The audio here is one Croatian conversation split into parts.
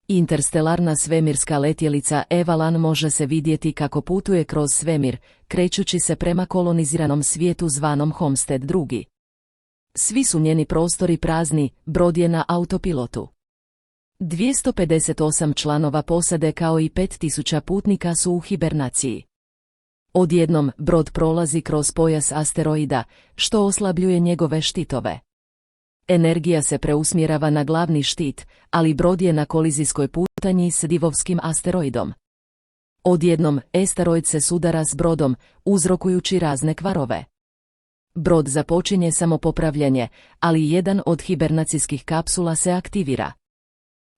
Interstelarna svemirska letjelica Evalan može se vidjeti kako putuje kroz svemir, krećući se prema koloniziranom svijetu zvanom Homestead II. Svi su njeni prostori prazni, brod je na autopilotu. 258 članova posade kao i 5000 putnika su u hibernaciji. Odjednom, brod prolazi kroz pojas asteroida, što oslabljuje njegove štitove. Energija se preusmjerava na glavni štit, ali brod je na kolizijskoj putanji s divovskim asteroidom. Odjednom, asteroid se sudara s brodom, uzrokujući razne kvarove. Brod započinje samopopravljanje, ali jedan od hibernacijskih kapsula se aktivira.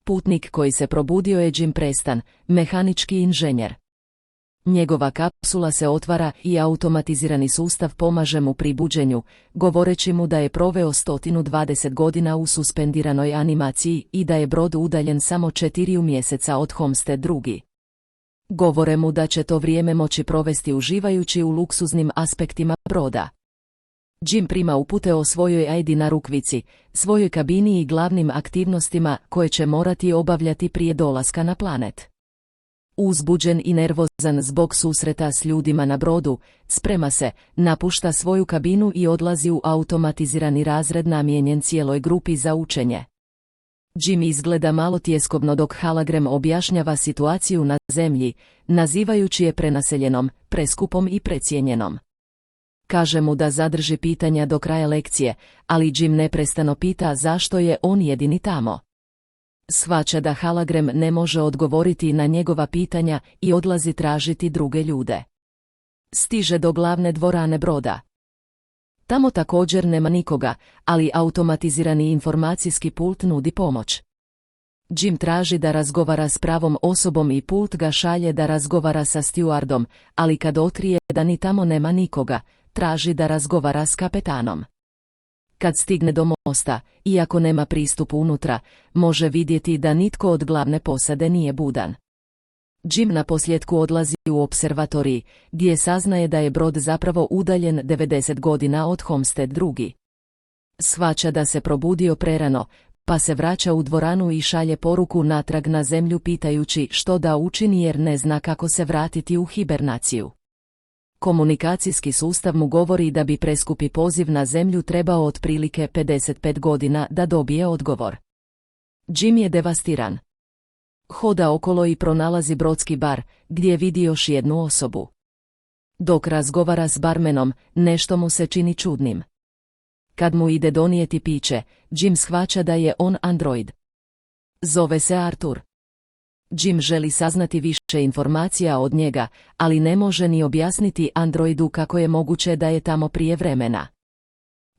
Putnik koji se probudio je Jim Preston, mehanički inženjer. Njegova kapsula se otvara i automatizirani sustav pomaže mu pri buđenju, govoreći mu da je proveo 120 godina u suspendiranoj animaciji i da je brod udaljen samo 4 mjeseca od Homestead II. Govore mu da će to vrijeme moći provesti uživajući u luksuznim aspektima broda. Jim prima upute o svojoj ID narukvici, svojoj kabini i glavnim aktivnostima koje će morati obavljati prije dolaska na planet. Uzbuđen i nervozan zbog susreta s ljudima na brodu, sprema se, napušta svoju kabinu i odlazi u automatizirani razred namijenjen cijeloj grupi za učenje. Jim izgleda malo tjeskobno dok Hologram objašnjava situaciju na zemlji, nazivajući je prenaseljenom, preskupom i precijenjenom. Kaže mu da zadrži pitanja do kraja lekcije, ali Jim neprestano pita zašto je on jedini tamo. Shvaća da Hologram ne može odgovoriti na njegova pitanja i odlazi tražiti druge ljude. Stiže do glavne dvorane broda. Tamo također nema nikoga, ali automatizirani informacijski pult nudi pomoć. Jim traži da razgovara s pravom osobom i pult ga šalje da razgovara sa stewardom, ali kad otkrije da ni tamo nema nikoga, traži da razgovara s kapetanom. Kad stigne do mosta, iako nema pristup unutra, može vidjeti da nitko od glavne posade nije budan. Jim naposljetku odlazi u observatorij, gdje saznaje da je brod zapravo udaljen 90 godina od Homestead II. Shvaća da se probudio prerano, pa se vraća u dvoranu i šalje poruku natrag na zemlju pitajući što da učini jer ne zna kako se vratiti u hibernaciju. Komunikacijski sustav mu govori da bi preskupi poziv na zemlju trebao otprilike 55 godina da dobije odgovor. Jim je devastiran. Hoda okolo i pronalazi brodski bar, gdje vidi još jednu osobu. Dok razgovara s barmenom, nešto mu se čini čudnim. Kad mu ide donijeti piće, Jim shvaća da je on android. Zove se Arthur. Jim želi saznati više informacija od njega, ali ne može ni objasniti androidu kako je moguće da je tamo prije vremena.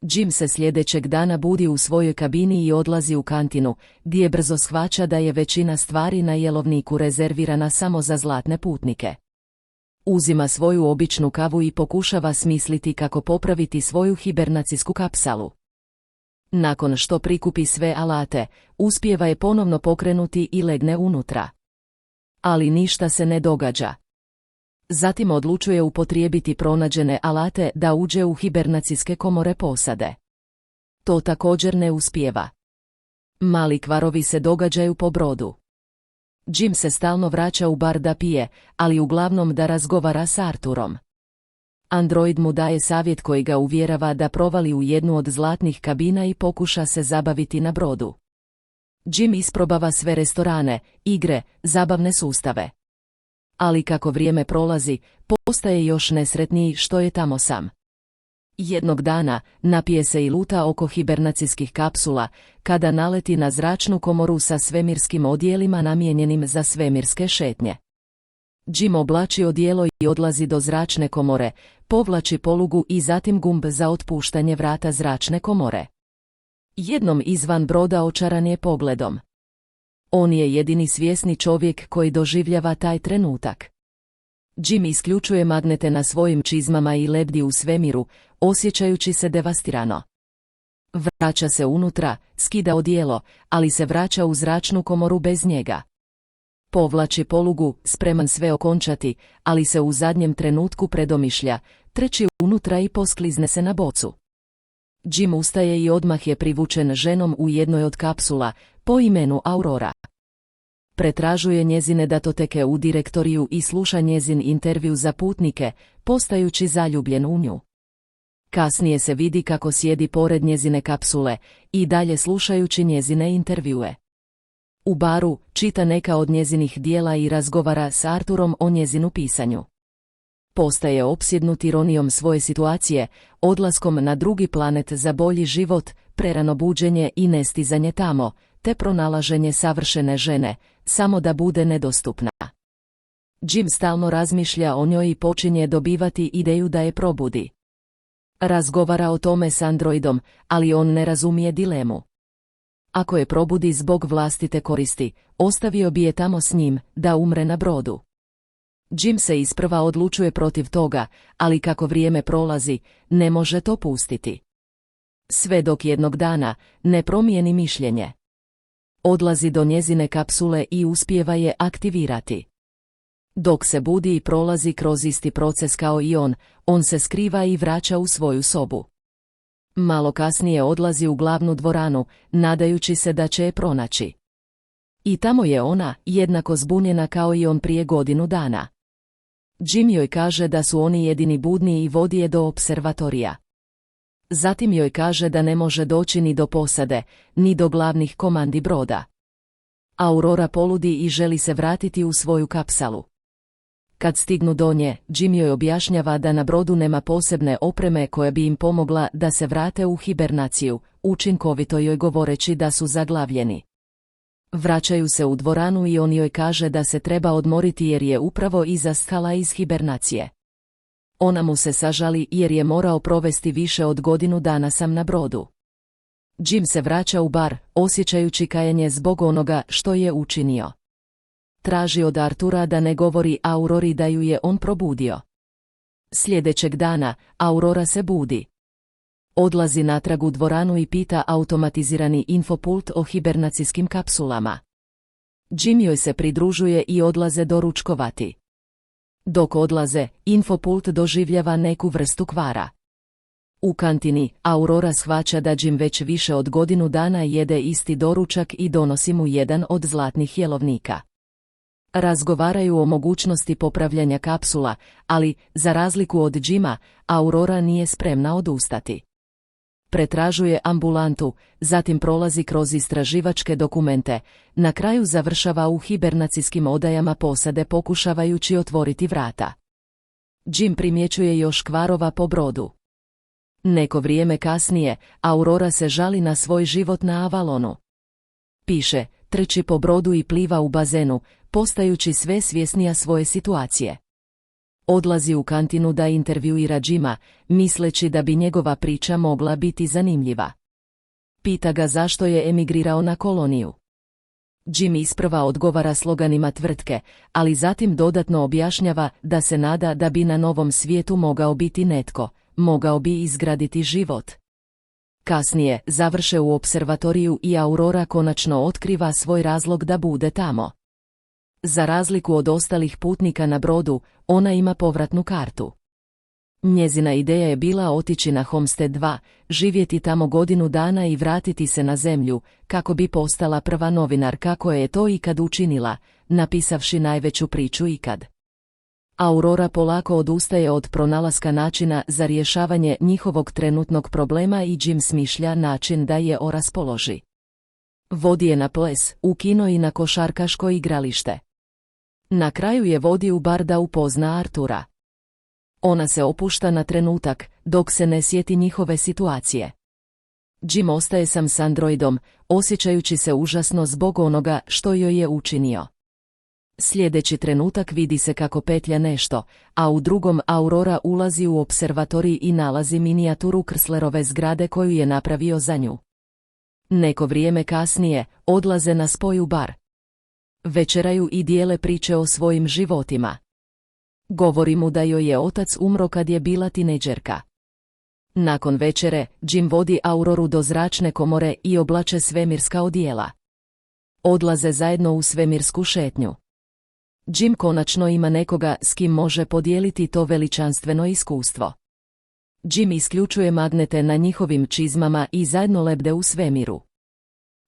Jim se sljedećeg dana budi u svojoj kabini i odlazi u kantinu, gdje brzo shvaća da je većina stvari na jelovniku rezervirana samo za zlatne putnike. Uzima svoju običnu kavu i pokušava smisliti kako popraviti svoju hibernacijsku kapsalu. Nakon što prikupi sve alate, uspijeva je ponovno pokrenuti i legne unutra. Ali ništa se ne događa. Zatim odlučuje upotrijebiti pronađene alate da uđe u hibernacijske komore posade. To također ne uspijeva. Mali kvarovi se događaju po brodu. Jim se stalno vraća u bar da pije, ali uglavnom da razgovara s Arthurom. Android mu daje savjet koji ga uvjerava da provali u jednu od zlatnih kabina i pokuša se zabaviti na brodu. Jim isprobava sve restorane, igre, zabavne sustave. Ali kako vrijeme prolazi, postaje još nesretniji što je tamo sam. Jednog dana, napije se i luta oko hibernacijskih kapsula, kada naleti na zračnu komoru sa svemirskim odjelima namijenjenim za svemirske šetnje. Jim oblači odijelo i odlazi do zračne komore, povlači polugu i zatim gumb za otpuštanje vrata zračne komore. Jednom izvan broda očaran je pogledom. On je jedini svjesni čovjek koji doživljava taj trenutak. Jim isključuje magnete na svojim čizmama i lebdi u svemiru, osjećajući se devastirano. Vraća se unutra, skida odijelo, ali se vraća u zračnu komoru bez njega. Povlači polugu, spreman sve okončati, ali se u zadnjem trenutku predomišlja, treći unutra i posklizne se na bocu. Jim ustaje i odmah je privučen ženom u jednoj od kapsula, po imenu Aurora. Pretražuje njezine datoteke u direktoriju i sluša njezin intervju za putnike, postajući zaljubljen u nju. Kasnije se vidi kako sjedi pored njezine kapsule i dalje slušajući njezine intervjue. U baru čita neka od njezinih dijela i razgovara s Arturom o njezinu pisanju. Postaje opsjednut ironijom svoje situacije, odlaskom na drugi planet za bolji život, prerano buđenje i nestizanje tamo, te pronalaženje savršene žene, samo da bude nedostupna. Jim stalno razmišlja o njoj i počinje dobivati ideju da je probudi. Razgovara o tome s androidom, ali on ne razumije dilemu. Ako je probudi zbog vlastite koristi, ostavio bi je tamo s njim, da umre na brodu. Jim se isprva odlučuje protiv toga, ali kako vrijeme prolazi, ne može to pustiti. Sve dok jednog dana ne promijeni mišljenje. Odlazi do njezine kapsule i uspijeva je aktivirati. Dok se budi i prolazi kroz isti proces kao i on se skriva i vraća u svoju sobu. Malo kasnije odlazi u glavnu dvoranu, nadajući se da će je pronaći. I tamo je ona, jednako zbunjena kao i on prije godinu dana. Jim joj kaže da su oni jedini budni i vodi je do observatorija. Zatim joj kaže da ne može doći ni do posade, ni do glavnih komandi broda. Aurora poludi i želi se vratiti u svoju kapsalu. Kad stignu do nje, Jim joj objašnjava da na brodu nema posebne opreme koja bi im pomogla da se vrate u hibernaciju, učinkovito joj govoreći da su zaglavljeni. Vraćaju se u dvoranu i on joj kaže da se treba odmoriti jer je upravo izaskala iz hibernacije. Ona mu se sažali jer je morao provesti više od godinu dana sam na brodu. Jim se vraća u bar, osjećajući kajanje zbog onoga što je učinio. Traži od Artura da ne govori Aurori da ju je on probudio. Sljedećeg dana, Aurora se budi. Odlazi natrag u dvoranu i pita automatizirani infopult o hibernacijskim kapsulama. Jim joj se pridružuje i odlaze doručkovati. Dok odlaze, infopult doživljava neku vrstu kvara. U kantini, Aurora shvaća da Jim već više od godinu dana jede isti doručak i donosi mu jedan od zlatnih jelovnika. Razgovaraju o mogućnosti popravljanja kapsula, ali, za razliku od Jima, Aurora nije spremna odustati. Pretražuje ambulantu, zatim prolazi kroz istraživačke dokumente, na kraju završava u hibernacijskim odajama posade pokušavajući otvoriti vrata. Jim primjećuje još kvarova po brodu. Neko vrijeme kasnije, Aurora se žali na svoj život na Avalonu. Piše, trči po brodu i pliva u bazenu, postajući sve svjesnija svoje situacije. Odlazi u kantinu da intervjuira Jima, misleći da bi njegova priča mogla biti zanimljiva. Pita ga zašto je emigrirao na koloniju. Jim isprva odgovara sloganima tvrtke, ali zatim dodatno objašnjava da se nada da bi na novom svijetu mogao biti netko, mogao bi izgraditi život. Kasnije, završe u observatoriju i Aurora konačno otkriva svoj razlog da bude tamo. Za razliku od ostalih putnika na brodu, ona ima povratnu kartu. Njezina ideja je bila otići na Homestead 2, živjeti tamo godinu dana i vratiti se na zemlju, kako bi postala prva novinarka koja je to ikad učinila, napisavši najveću priču ikad. Aurora polako odustaje od pronalaska načina za rješavanje njihovog trenutnog problema i Jim smišlja način da je raspoloži. Vodi je na ples, u kino i na košarkaško igralište. Na kraju je vodi u bar da upozna Artura. Ona se opušta na trenutak, dok se ne sjeti njihove situacije. Jim ostaje sam s androidom, osjećajući se užasno zbog onoga što joj je učinio. Sljedeći trenutak vidi se kako petlja nešto, a u drugom Aurora ulazi u observatorij i nalazi minijaturu Krslerove zgrade koju je napravio za nju. Neko vrijeme kasnije, odlaze na spoj u bar. Večeraju i dijele priče o svojim životima. Govori mu da joj je otac umro kad je bila tinejdžerka. Nakon večere, Jim vodi Auroru do zračne komore i oblače svemirska odijela. Odlaze zajedno u svemirsku šetnju. Jim konačno ima nekoga s kim može podijeliti to veličanstveno iskustvo. Jim isključuje magnete na njihovim čizmama i zajedno lebde u svemiru.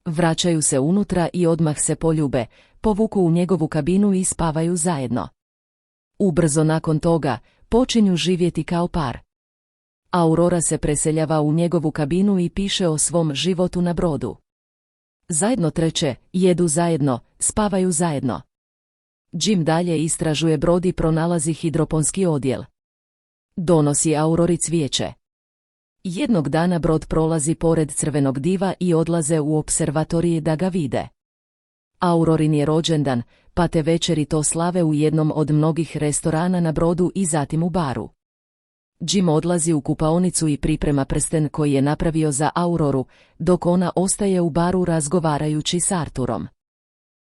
Vraćaju se unutra i odmah se poljube, povuku u njegovu kabinu i spavaju zajedno. Ubrzo nakon toga, počinju živjeti kao par. Aurora se preseljava u njegovu kabinu i piše o svom životu na brodu. Zajedno treče, jedu zajedno, spavaju zajedno. Jim dalje istražuje brod i pronalazi hidroponski odjel. Donosi Aurori cvijeće. Jednog dana brod prolazi pored crvenog diva i odlaze u opservatoriji da ga vide. Aurorin je rođendan, pa te večeri to slave u jednom od mnogih restorana na brodu i zatim u baru. Jim odlazi u kupaonicu i priprema prsten koji je napravio za Auroru, dok ona ostaje u baru razgovarajući s Arturom.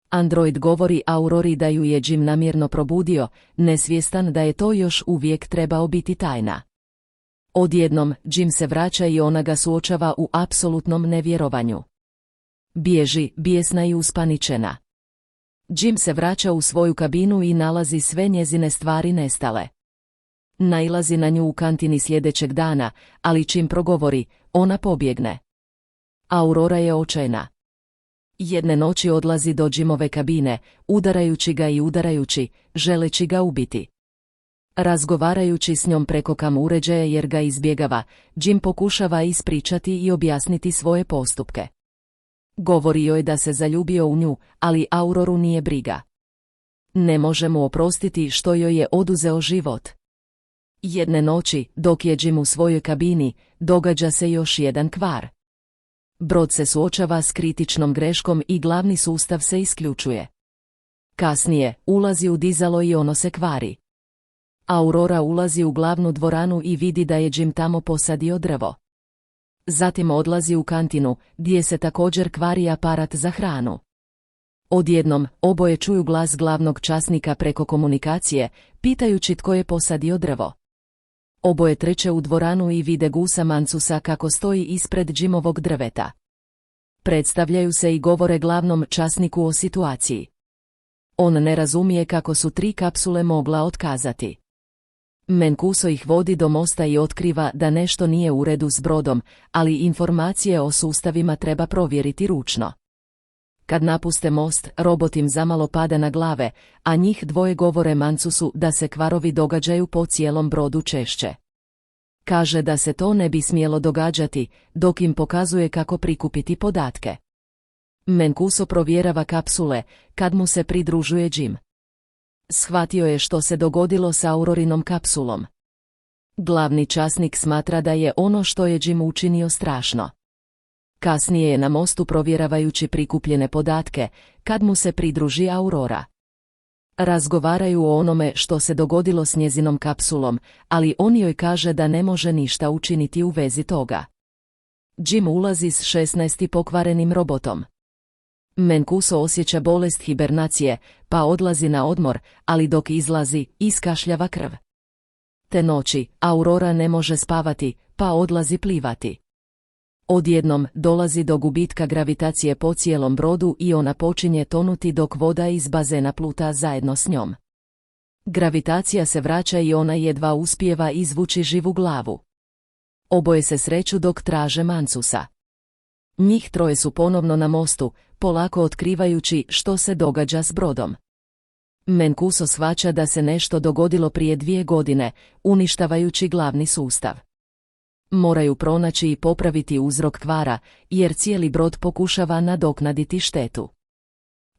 Android govori Aurori da ju je Jim namjerno probudio, nesvjestan da je to još uvijek trebao biti tajna. Odjednom, Jim se vraća i ona ga suočava u apsolutnom nevjerovanju. Bježi, bijesna i uspaničena. Jim se vraća u svoju kabinu i nalazi sve njezine stvari nestale. Nailazi na nju u kantini sljedećeg dana, ali čim progovori, ona pobjegne. Aurora je očajna. Jedne noći odlazi do Jimove kabine, udarajući ga i udarajući, želeći ga ubiti. Razgovarajući s njom preko kam uređaja jer ga izbjegava, Jim pokušava ispričati i objasniti svoje postupke. Govori joj da se zaljubio u nju, ali Auroru nije briga. Ne može mu oprostiti što joj je oduzeo život. Jedne noći, dok je Jim u svojoj kabini, događa se još jedan kvar. Brod se suočava s kritičnom greškom i glavni sustav se isključuje. Kasnije, ulazi u dizalo i ono se kvari. Aurora ulazi u glavnu dvoranu i vidi da je Jim tamo posadio drvo. Zatim odlazi u kantinu, gdje se također kvari aparat za hranu. Odjednom, oboje čuju glas glavnog časnika preko komunikacije, pitajući tko je posadio drvo. Oboje treće u dvoranu i vide Gusa Mancusa kako stoji ispred Jimovog drveta. Predstavljaju se i govore glavnom časniku o situaciji. On ne razumije kako su 3 kapsule mogla otkazati. Mancuso ih vodi do mosta i otkriva da nešto nije u redu s brodom, ali informacije o sustavima treba provjeriti ručno. Kad napuste most, robot im zamalo pada na glave, a njih dvoje govore Mancusu da se kvarovi događaju po cijelom brodu češće. Kaže da se to ne bi smjelo događati, dok im pokazuje kako prikupiti podatke. Mancuso provjerava kapsule, kad mu se pridružuje Jim. Shvatio je što se dogodilo s Aurorinom kapsulom. Glavni časnik smatra da je ono što je Jim učinio strašno. Kasnije je na mostu provjeravajući prikupljene podatke, kad mu se pridruži Aurora. Razgovaraju o onome što se dogodilo s njezinom kapsulom, ali on joj kaže da ne može ništa učiniti u vezi toga. Jim ulazi s 16 pokvarenim robotom. Mancuso osjeća bolest hibernacije, pa odlazi na odmor, ali dok izlazi, iskašljava krv. Te noći, Aurora ne može spavati, pa odlazi plivati. Odjednom, dolazi do gubitka gravitacije po cijelom brodu i ona počinje tonuti dok voda iz bazena pluta zajedno s njom. Gravitacija se vraća i ona jedva uspijeva izvući živu glavu. Oboje se sreću dok traže Mancusa. Njih troje su ponovno na mostu, polako otkrivajući što se događa s brodom. Mancuso shvaća da se nešto dogodilo prije 2 godine, uništavajući glavni sustav. Moraju pronaći i popraviti uzrok kvara, jer cijeli brod pokušava nadoknaditi štetu.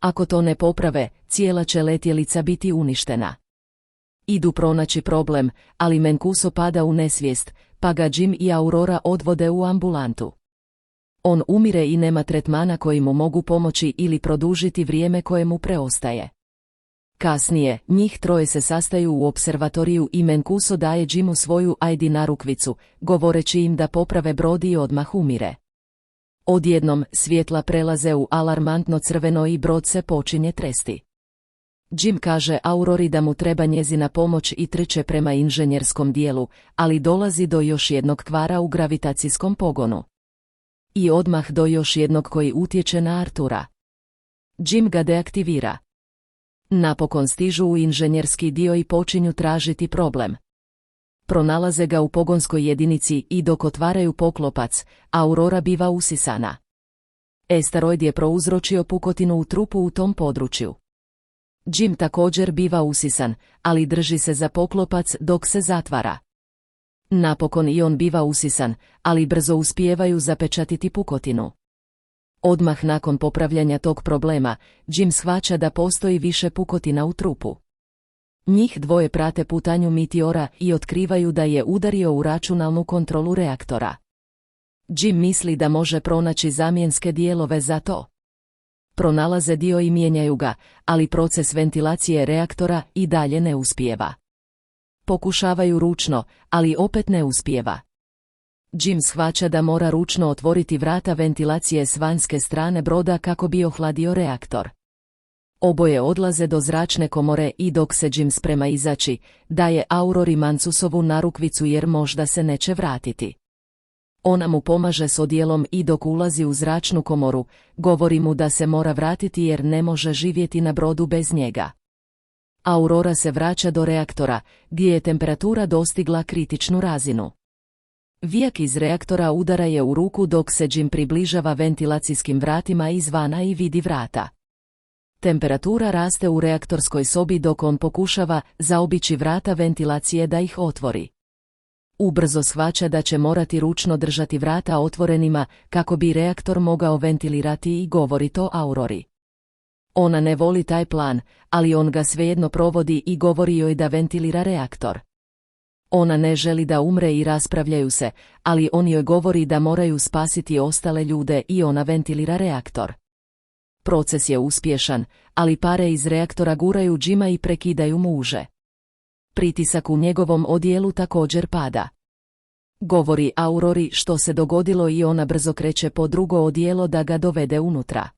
Ako to ne poprave, cijela će letjelica biti uništena. Idu pronaći problem, ali Mancuso pada u nesvijest, pa ga Jim i Aurora odvode u ambulantu. On umire i nema tretmana koji mu mogu pomoći ili produžiti vrijeme koje mu preostaje. Kasnije, njih troje se sastaju u opservatoriju i Mancuso daje Jimu svoju ID narukvicu, govoreći im da poprave brod i odmah umire. Odjednom, svjetla prelaze u alarmantno crveno i brod se počinje tresti. Jim kaže Aurori da mu treba njezina pomoć i trče prema inženjerskom dijelu, ali dolazi do još jednog kvara u gravitacijskom pogonu. I odmah do još jednog koji utječe na Artura. Jim ga deaktivira. Napokon stižu u inženjerski dio i počinju tražiti problem. Pronalaze ga u pogonskoj jedinici i dok otvaraju poklopac, Aurora biva usisana. Asteroid je prouzročio pukotinu u trupu u tom području. Jim također biva usisan, ali drži se za poklopac dok se zatvara. Napokon i on biva usisan, ali brzo uspijevaju zapečatiti pukotinu. Odmah nakon popravljanja tog problema, Jim shvaća da postoji više pukotina u trupu. Njih dvoje prate putanju meteora i otkrivaju da je udario u računalnu kontrolu reaktora. Jim misli da može pronaći zamjenske dijelove za to. Pronalaze dio i mijenjaju ga, ali proces ventilacije reaktora i dalje ne uspijeva. Pokušavaju ručno, ali opet ne uspijeva. Jim shvaća da mora ručno otvoriti vrata ventilacije s vanjske strane broda kako bi ohladio reaktor. Oboje odlaze do zračne komore i dok se Jim sprema izaći, daje Aurori Mancusovu narukvicu jer možda se neće vratiti. Ona mu pomaže s odjelom i dok ulazi u zračnu komoru, govori mu da se mora vratiti jer ne može živjeti na brodu bez njega. Aurora se vraća do reaktora, gdje je temperatura dostigla kritičnu razinu. Vijak iz reaktora udara je u ruku dok se Jim približava ventilacijskim vratima izvana i vidi vrata. Temperatura raste u reaktorskoj sobi dok on pokušava zaobići vrata ventilacije da ih otvori. Ubrzo shvaća da će morati ručno držati vrata otvorenima kako bi reaktor mogao ventilirati i govori to Aurori. Ona ne voli taj plan, ali on ga svejedno provodi i govori joj da ventilira reaktor. Ona ne želi da umre i raspravljaju se, ali on joj govori da moraju spasiti ostale ljude i ona ventilira reaktor. Proces je uspješan, ali pare iz reaktora guraju Jima i prekidaju mu uže. Pritisak u njegovom odijelu također pada. Govori Aurori što se dogodilo i ona brzo kreće po drugo odijelo da ga dovede unutra.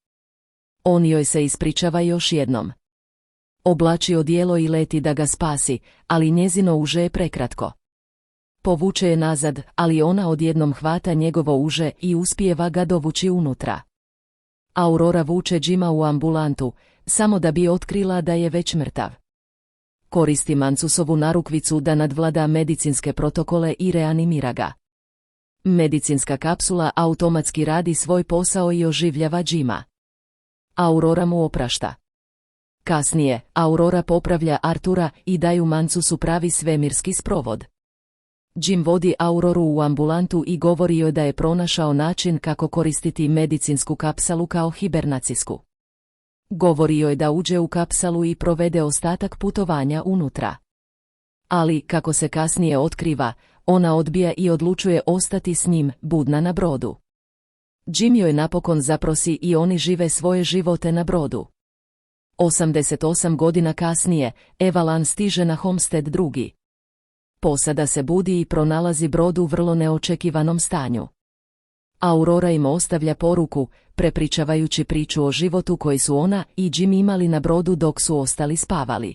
On joj se ispričava još jednom. Oblači odijelo i leti da ga spasi, ali njezino uže je prekratko. Povuče je nazad, ali ona odjednom hvata njegovo uže i uspijeva ga dovući unutra. Aurora vuče Jima u ambulantu, samo da bi otkrila da je već mrtav. Koristi Mancusovu narukvicu da nadvlada medicinske protokole i reanimira ga. Medicinska kapsula automatski radi svoj posao i oživljava Jima. Aurora mu oprašta. Kasnije, Aurora popravlja Artura i daju Mancusu pravi svemirski sprovod. Jim vodi Auroru u ambulantu i govori joj da je pronašao način kako koristiti medicinsku kapsalu kao hibernacijsku. Govori joj da uđe u kapsalu i provede ostatak putovanja unutra. Ali, kako se kasnije otkriva, ona odbija i odlučuje ostati s njim, budna na brodu. Jim joj napokon zaprosi i oni žive svoje živote na brodu. 88 godina kasnije, Evalan stiže na Homestead II. Posada se budi i pronalazi brod u vrlo neočekivanom stanju. Aurora im ostavlja poruku, prepričavajući priču o životu koji su ona i Jim imali na brodu dok su ostali spavali.